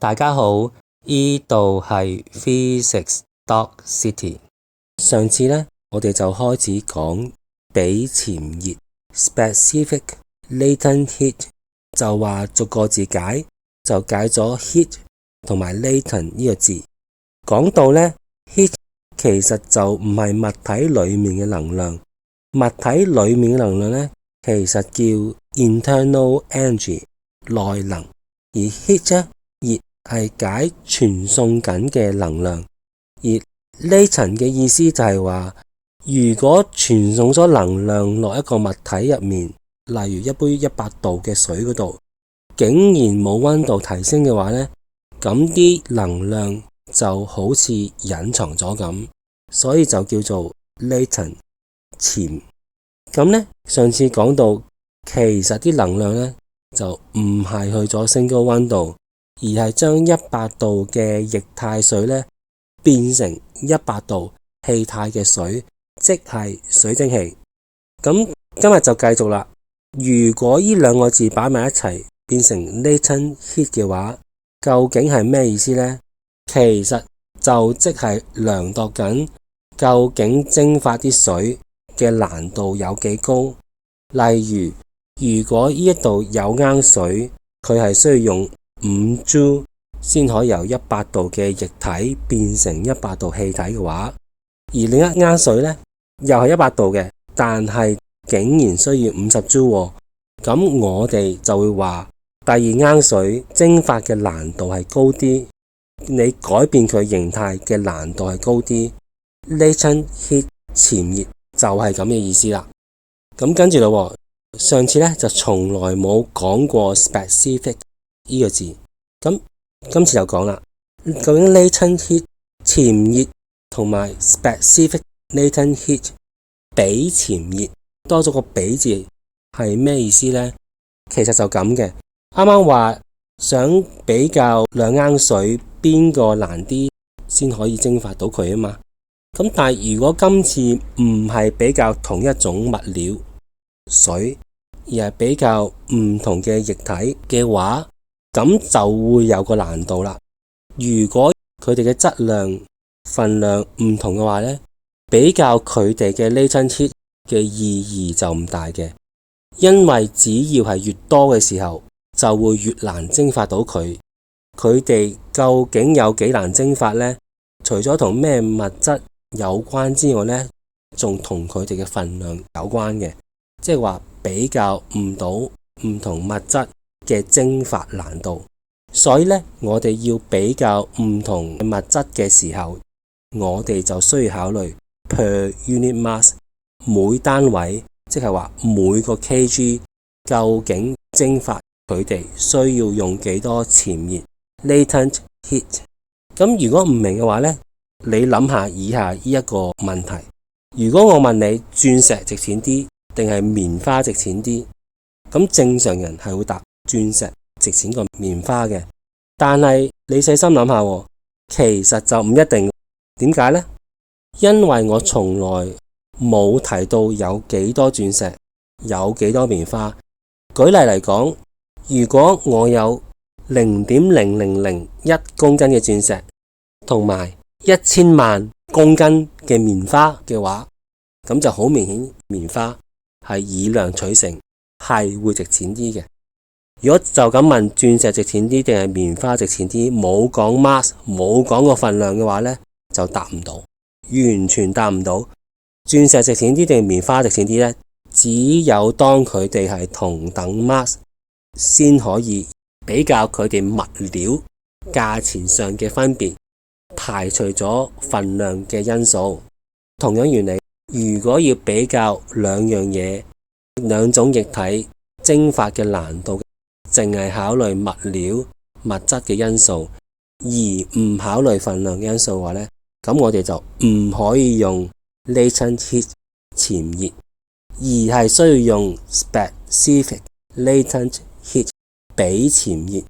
大家好，呢度係 Physics.City。上次呢，我哋就開始講比潛熱 Specific Latent Heat， 就話逐個字解，就解咗 heat 同埋 latent 呢個字。講到呢 heat 其實就唔係物體裏面嘅能量，物體裏面嘅能量呢，其實叫 internal energy 內能，而 heat 呢，熱係解傳送緊嘅能量，而 latent 嘅意思就係話，如果傳送咗能量落一個物體入面，例如一杯100度嘅水嗰度，竟然冇溫度提升嘅話呢，咁啲能量就好似隱藏咗咁，所以就叫做 latent 潛。咁呢，上次講到其實啲能量呢，就唔係去咗升高溫度，而係將100度嘅液態水呢變成100度氣態嘅水，即係水蒸氣。咁今日就繼續啦。如果呢兩個字擺埋一齊變成 latent heat 嘅話，究竟係咩意思呢？其實就即係量度緊究竟蒸發啲水嘅難度有幾高。例如果呢一度有罌水，佢係需要用5 Joule 先可以由100度嘅液體變成100度氣體嘅話，而另一罌水呢，又係100度嘅，但係竟然需要50 Joule，咁我哋就會話第二罌水蒸發嘅難度係高啲，你改變佢形態嘅難度係高啲。Latent heat 潛熱就係咁嘅意思啦。咁跟住咯，上次呢就從來冇講過 specific 呢個字，咁今次就講啦。究竟 latent heat 潛熱同埋 specific latent heat 比潛熱多咗個比字係咩意思呢？其實就咁嘅。啱啱話想比較兩罌水邊個難啲先可以蒸發到佢啊嘛。咁但係如果今次唔係比較同一種物料水，而係比較唔同嘅液體嘅話，咁就會有個難度啦。如果佢哋嘅質量份量唔同嘅話呢，比較佢哋嘅 latent heat 嘅意義就唔大嘅，因為只要係越多嘅時候，就會越難蒸發到佢。佢哋究竟有幾難蒸發呢？除咗同咩物質有關之外呢，仲同佢哋嘅份量有關嘅，即係話比較唔到唔同物質嘅蒸發難度。所以呢，我哋要比較唔同物質嘅時候，我哋就需要考慮 per unit mass 每單位，即係話每個 kg 究竟蒸發佢哋需要用幾多潛熱 latent heat。 咁如果唔明嘅話呢，你諗下以下呢一個問題。如果我問你鑽石值錢啲定係棉花值錢啲，咁正常人係會答鑽石值錢過棉花嘅。但係你細心諗下，其實就唔一定。點解呢？因為我從來冇提到有幾多鑽石，有幾多棉花。舉例嚟講，如果我有0.0001公斤嘅鑽石同埋1000萬公斤嘅棉花嘅話，咁就好明顯棉花係以量取勝，係會值錢啲嘅。如果就咁問鑽石值錢啲定係棉花值錢啲，冇講 mass， 冇講個份量嘅話呢，就答唔到，完全答唔到。鑽石值錢啲定係棉花值錢啲呢？只有當佢哋係同等 mass 先可以比較佢哋物料價錢上嘅分別，排除咗份量嘅因素。同樣原理，如果要比較兩樣嘢，兩種液體蒸發嘅難度，淨係考慮物料物質嘅因素，而唔考慮份量嘅因素嘅話呢，咁我哋就唔可以用 latent heat 潛熱，而係需要用 specific latent heat 比潛熱。